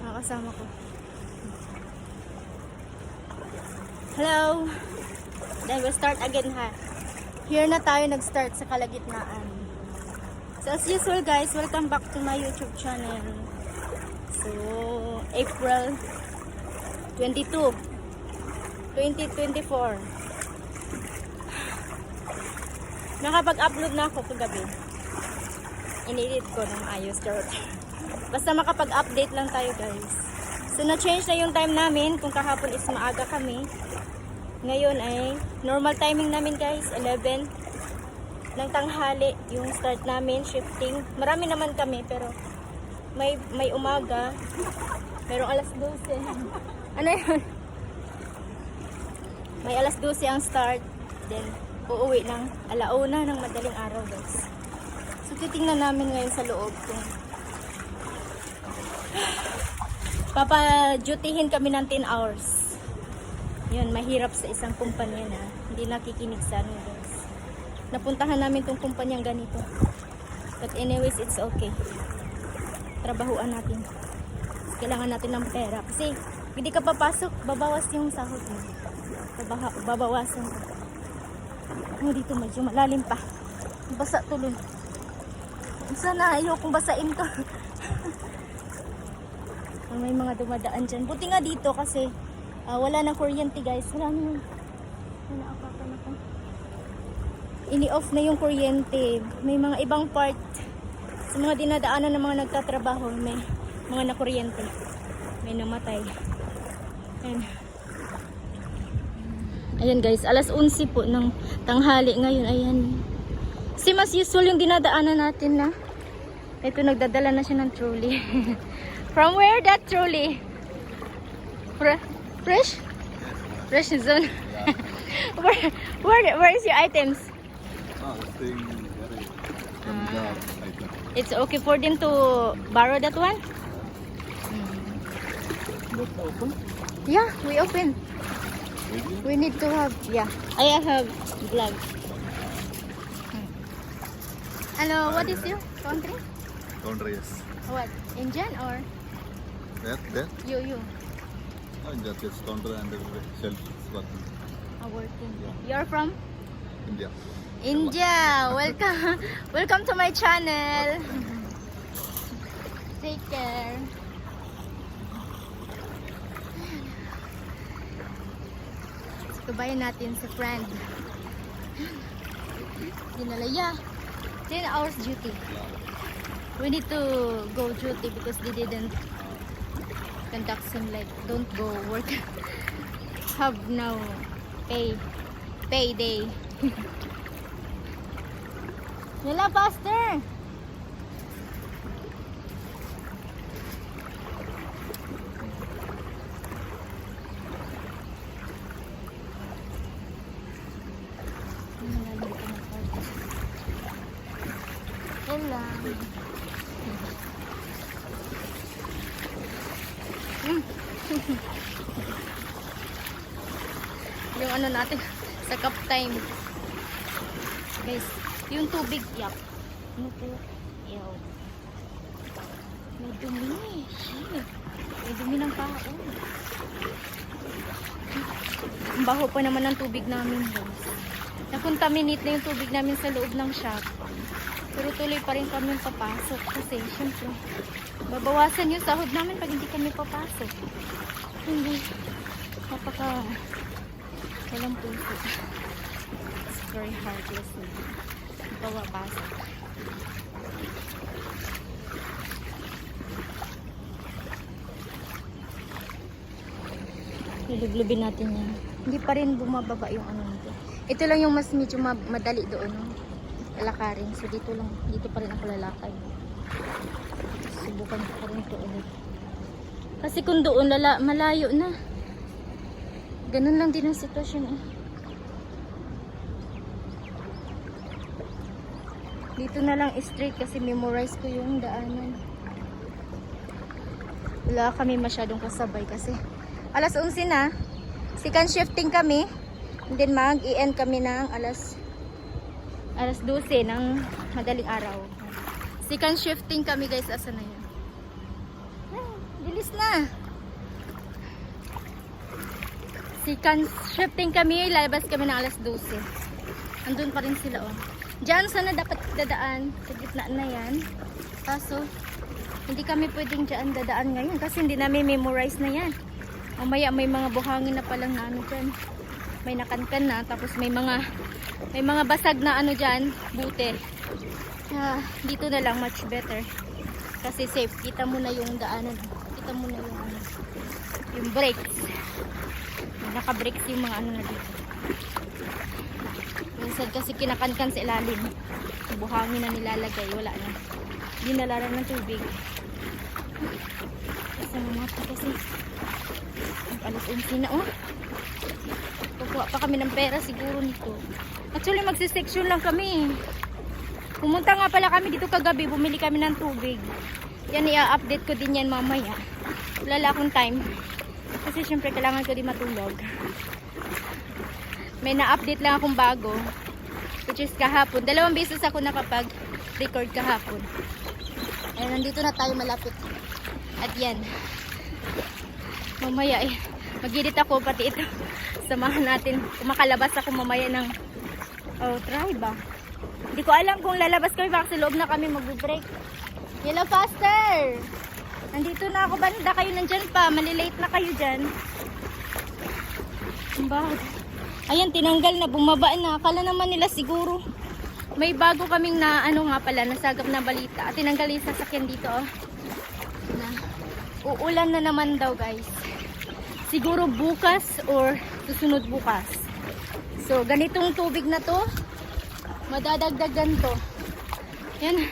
Kasama ko. Hello. Then we'll start again ha. Here na tayo nag-start sa kalagitnaan. So as usual guys, welcome back to my YouTube channel. So April 22, 2024. Nakapag-upload na ako kagabi. In-edit ko ng ayos. Basta makapag-update lang tayo guys. So na-change na yung time namin. Kung kahapon is maaga kami, ngayon ay normal timing namin guys, 11 ng tanghali yung start namin, shifting. Marami naman kami pero may umaga, merong alas 12. Ano yun? May alas 12 ang start, then uuwi ng alauna ng madaling araw guys. So titingnan namin ngayon sa loob kung papadyutihin kami ng 10 hours. Yun, mahirap sa isang kumpanya na hindi nakikinig sa ano guys. Napuntahan namin tong kumpanyang ganito. But anyways, it's okay. Trabahuan natin. Kailangan natin ng pera. Kasi hindi ka papasok, babawas yung sahod mo. Babawasan ka. Oh, dito medyo malalim pa. Basa tuloy. Sana ayokong basain to. May mga dumadaan dyan. Buti nga dito kasi wala na kuryente guys. Wala na. Ini-off na yung kuryente. May mga ibang part sa mga dinadaanan ng mga nagtatrabaho. May mga nakuryente. May namatay. Ayan guys, alas 11 po ng tanghali ngayon. Ayan. Si mas usual yung dinadaanan natin na. Ito nagdadala na siya ng trolley. From where that trolley? Fresh? Fresh zone. where is your items? Staying very from the item. It's okay for them to borrow that one? Open? Yeah, we open. Really? We need to have, yeah. I have gloves. Hello, what is your country? Country, yes. What? Indian or That? you? And that is counter and the shelf is working. Working. Yeah. You're from? India. India. Welcome. Welcome to my channel. Take care. Tubayan natin si friend. Dinalaya. 10 hours duty. We need to go duty because they didn't conduct some like don't go work. Have now payday. Yala faster. Yala. Yung ano natin sa cup time guys, yung tubig yap ano po yaw may dumi may dumi ng kao. Ang baho pa naman ng tubig namin guys. Nakontaminate na yung tubig namin sa loob ng shop pero tuloy pa rin kami papasok kasi syempre babawasan yung sahod namin pag hindi kami papasok. Hindi kapaka walang puso. It's very heartless. Pawapasok. Niluglubin natin yan. Hindi pa rin bumababa yung ano nito. Ito lang yung mas medyo madali doon. Lalakarin. So dito pa rin ako lalakad. Subukan ko pa rin ito ulit. Kasi kung doon malayo na. Ganun lang din ang sitwasyon eh. Dito na lang straight kasi memorize ko yung daanan. Wala kami masyadong kasabay kasi alas 11 na. Second shifting kami. And then mag-i-end kami ng alas 12 ng madaling araw. Second shifting kami guys. Asa na yun? Bilis na. Shifting kami, lalabas kami ng alas 12. Andun pa rin sila, oh. Diyan sana dapat dadaan. Sa gitna na yan. Kaso, hindi kami pwedeng dyan dadaan ngayon kasi hindi namin memorize na yan. Mamaya may mga buhangin na palang na ano dyan. May nakankan na, tapos may mga basag na ano dyan, buti. Dito na lang, much better. Kasi safe. Kita mo na yung daanan. Kita mo na yung brakes. Naka-brakes yung mga ano na dito. Minsan kasi kinakankan sa ilalim. Yung buhangin na nilalagay. Wala na. Hindi nalaran ng tubig. Kasi mamati kasi. Alas 11 na, oh. Kukuha pa kami ng pera siguro nito. Actually, magsisection lang kami. Pumunta nga pala kami dito kagabi. Bumili kami ng tubig. Yan, i-update ko din yan mamaya. Wala akong time. Kasi syempre kailangan ko din matulog. May na-update lang akong bago. Which is kahapon. 2 beses ako nakapag-record kahapon. Ayan, nandito na tayo malapit. At yan. Mamaya mag-edit ako pati ito. Samahan natin. Kumakalabas ako mamaya ng try ba? Hindi ko alam kung lalabas kami baka sa loob na kami mag-break. Yellow faster! Nandito na ako. Banda kayo nandyan pa. Malilate na kayo dyan. Bakit? Ayan, tinanggal na. Bumaba na. Akala naman nila siguro may bago kaming na ano nga pala, nasagap na balita. Tinanggal yung sasakyan dito. Oh. Na, uulan na naman daw guys. Siguro bukas or susunod bukas. So, ganitong tubig na to. Madadagdagan to. Yan.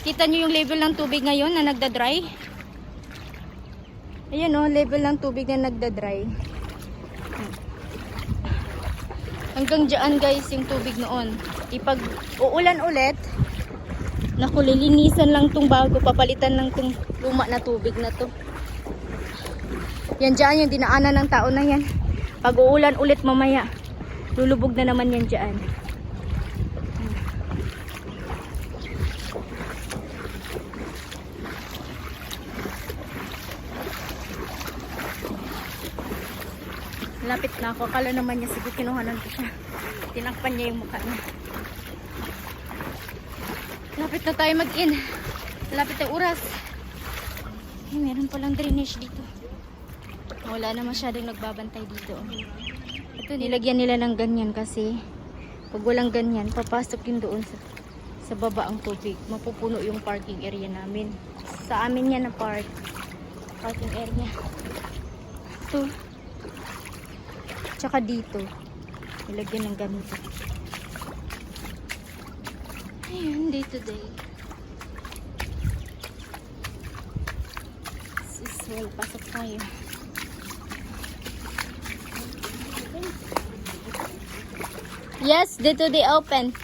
Kita nyo yung level ng tubig ngayon na nagda-dry. Ayan o, level ng tubig na nagda-dry. Hanggang dyan guys yung tubig noon. Ipag uulan ulit, naku, lilinisan lang tong bago, papalitan lang tong luma na tubig na to. Yan dyan yung dinaanan ng tao na yan. Pag uulan ulit mamaya, lulubog na naman yan dyan. Lapit na ako. Akala naman niya sige kinuhanan ko siya. Tinakpan niya yung mukha niya. Lapit na tayo mag-in. Lapit na oras. Ay, meron palang drainage dito. Wala na masyadong nagbabantay dito. Ito, nilagyan nila ng ganyan kasi pag walang ganyan, papasok yun doon sa baba ang tubig. Mapupuno yung parking area namin. Sa amin yan na parking area. Ito. Tsaka dito, ilagyan ng ganito. Ayun, day to day. Well, pasok tayo. Yes, day to day open.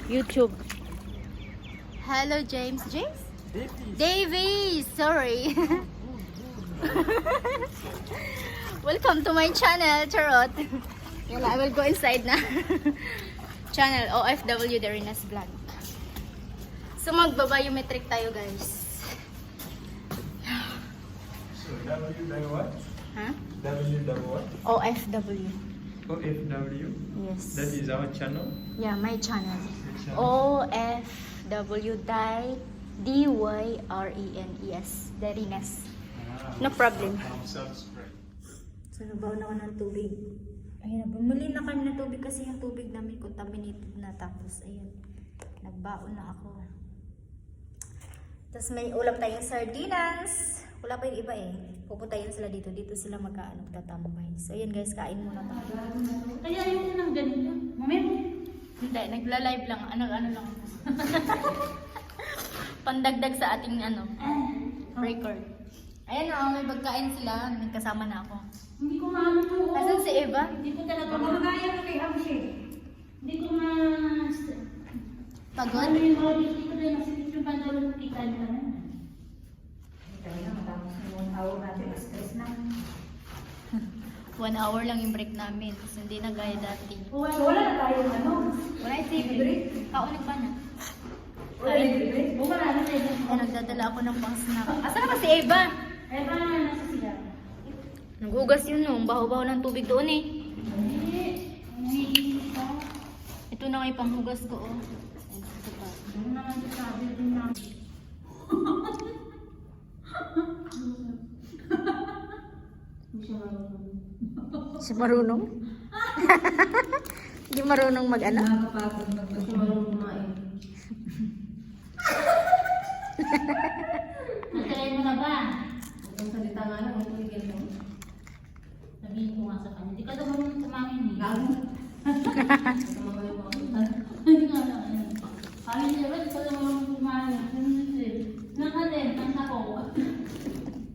YouTube. Hello, James. James? Davies. Sorry. Welcome to my channel, Charot. Well, I will go inside na. Channel OFW Darina's Vlog. So, magba-biometric tayo, guys. So, W what? Huh? W what? OFW. OFW? Yes. That is our channel? Yeah, my channel. Which channel? OFW DYRENES. Darines. No problem. Subscribe. So, nabaw na ako ng tubig. Ayun, bumili na kami ng tubig kasi yung tubig namin contaminated na. Tapos, ayun, nagbaon na ako. Tapos may ulam tayong sardinas. Wala pa yung iba eh. Pupunta yun sila dito. Dito sila magtatambay. So, ayun guys, kain muna tayo. Kaya yun ng ganito. Mamaya. Hindi, nagla-live lang. Ano lang. Pandagdag sa ating record. Ayan na, may pagkain sila. Nagkasama na ako. Hindi ko maano to. Asan si Eva? Hindi ko talaga magaya na kay Hamshi. Hindi ko ma... Pagod? Ano yung audio? Hindi ko rin nasikip yung pandalo ng kita nila na. Tayo na, matapos na 1 hour natin, stress na. 1 hour lang yung break namin. Kasi hindi na gaya dati. So, wala na tayong ano. Wala si Libre? Kaunig ba na? Wala libre? Bumala na tayo. Nagdadala ako ng pang-snack. Asan ba si Eva? Eh, paano na nasa sila? Naghugas yun no. Baho-baho ng tubig doon eh. Ito na nga yung panghugas ko oh. Ito pa. Doon naman sabi din na. Hindi siya marunong. Si marunong? Hindi marunong mag-ano? Nakakapagod na kasi marunong kumain. Natry mo na ba? Ang salita nga lang, ito tigil mo. Sabihin ko nga sa kanya. Hindi ka daw marunong tumangin eh. Gago. Hindi nga lang. Kaya niya ba? Hindi ka daw marunong tumangin. Nakatin, ang ako.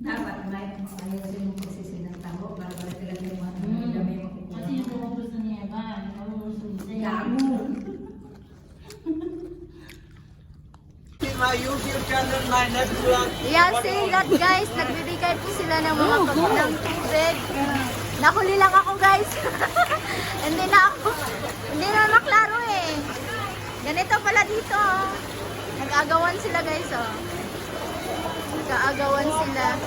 Dapat, may ayaw kasi mo kasi ng tao para para sila yung mga dami mo Kasi yung mga gusto niya ba? Marunong sumisay. Gago. My YouTube channel, my next vlog. Yeah, saying that guys, nagbibigay po sila ng mga ng tubig. Nahuli lang ako guys. Hindi na maklaro eh. Ganito pala dito. Oh. Nag-agawan sila guys oh. Nag-agawan sila.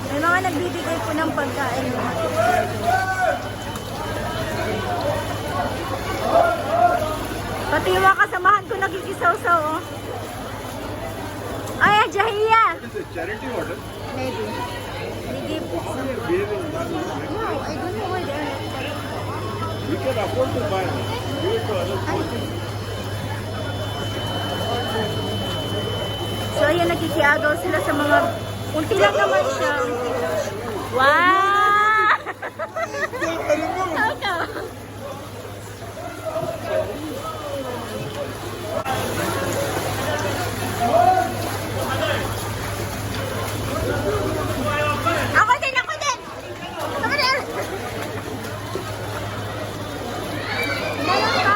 May mga nagbibigay po ng pagkain. Pati yung mga kasamahan ko nagigisaw-saw oh. Ay, Jahiya! It's a charity water. Maybe. They give Behaving that way. No, I don't know why they're We can afford to buy it. Give it to others. So, ayan, nakikiagaw sila sa mga... Unti lang naman siya. Wow! Ikaw. Ako din! Ako din! Dalawa ka?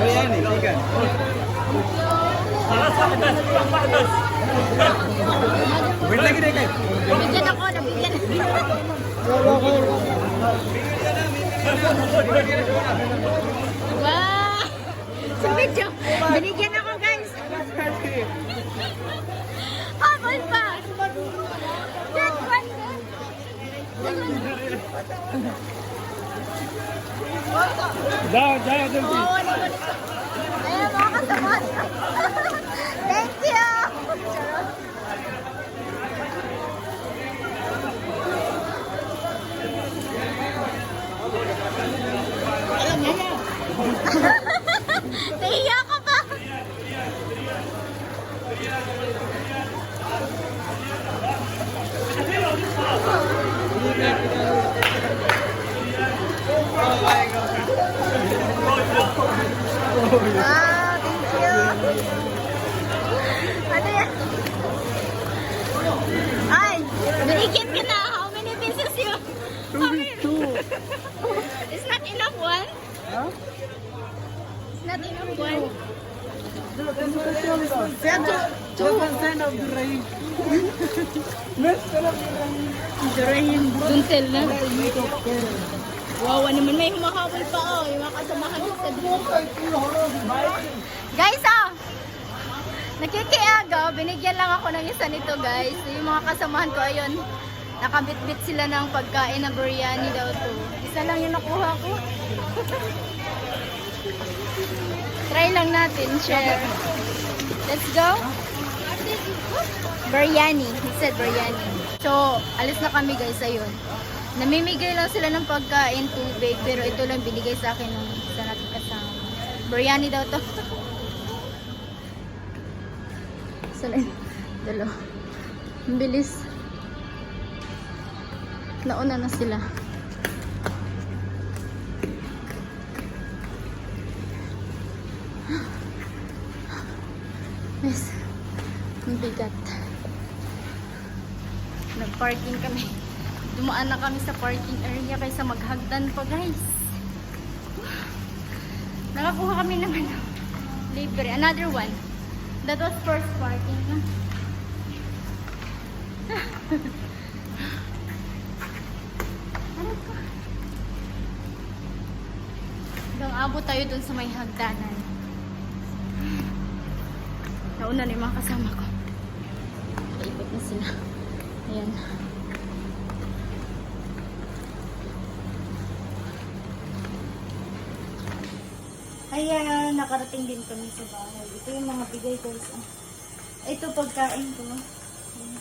Biryani, chicken. Nabigyan ako, nabigyan. Wow! Sa video, binigyan ako guys. Habol pa! That one din. Wawa naman ito. Ayan mga kasamahan ko. Thank you! Charot. Nahiya ka ba? Wow, thank you. Ano yan? Ay, binigyan ka na. How many pieces you? Two. It's not enough one? Huh? It's not enough one? Durahim. Don't tell na. Wow, naman may humahabol pa oh. Yung mga kasamahan ko sa guys oh! Nakikiagaw. Binigyan lang ako ng isa nito guys. Yung mga kasamahan ko ayun. Nakabit-bit sila ng pagkain na biryani daw to. Isa lang yung nakuha ko. Try lang natin, share. Let's go. Biryani. He said biryani. So, alis na kami guys, ayun. Namimigay lang sila ng pagkain, tubig, pero ito lang binigay sa akin ng isa natin kasama. Biryani daw to. Saan ay? Dalawa. Ang bilis. Nauna na sila. Yes. Ang bigat. Nag-parking kami. Dumaan na kami sa parking area kaysa maghagdan pa guys. Nakakuha kami naman libre. Another one. That was first parking. Ano ko? Aabot tayo dun sa may hagdanan. Nauna na yung mga kasama ko. Naikot na sila. Ayan. Ayan, nakarating din kami sa bahay. Ito yung mga bigay guys. Ito pagkain ko. Ayan.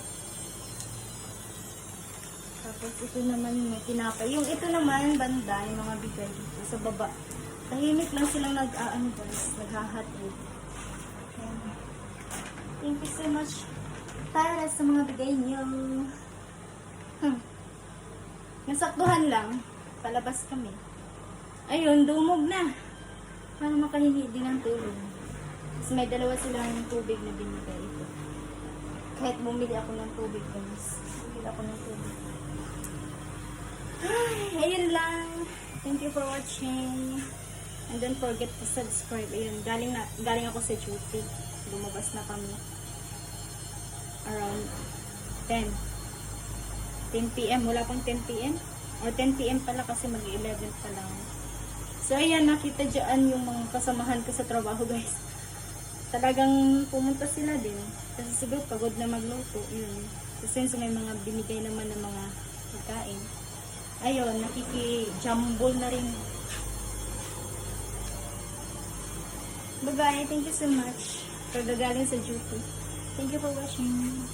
Tapos ito naman yung tinapay. Yung ito naman, banda, yung mga bigay dito sa baba. Tahimik lang silang naghahatid. Ayan. Thank you so much para sa mga bigay niyo. Nasaktuhan lang. Palabas kami. Ayun, dumog na. Para makahingi din ng tulong. Tapos may dalawa silang tubig na binigay ito. Kahit bumili ako ng tubig, guys. Bumili ako ng tubig. Ay, ayun lang. Thank you for watching. And don't forget to subscribe. Ayun, galing ako sa duty. Lumabas na kami. Around 10 p.m. Wala pang 10 p.m. Or 10 p.m. pala kasi mag-11 pa lang. So, ayan, nakita dyan yung mga kasamahan ko sa trabaho, guys. Talagang pumunta sila din. Kasi siguro pagod na magluto. Yun. Kasi may mga binigay naman ng mga pagkain. Ayun, nakiki-jumble na rin. Bye-bye. Thank you so much for gagaling sa duty. Thank you for watching.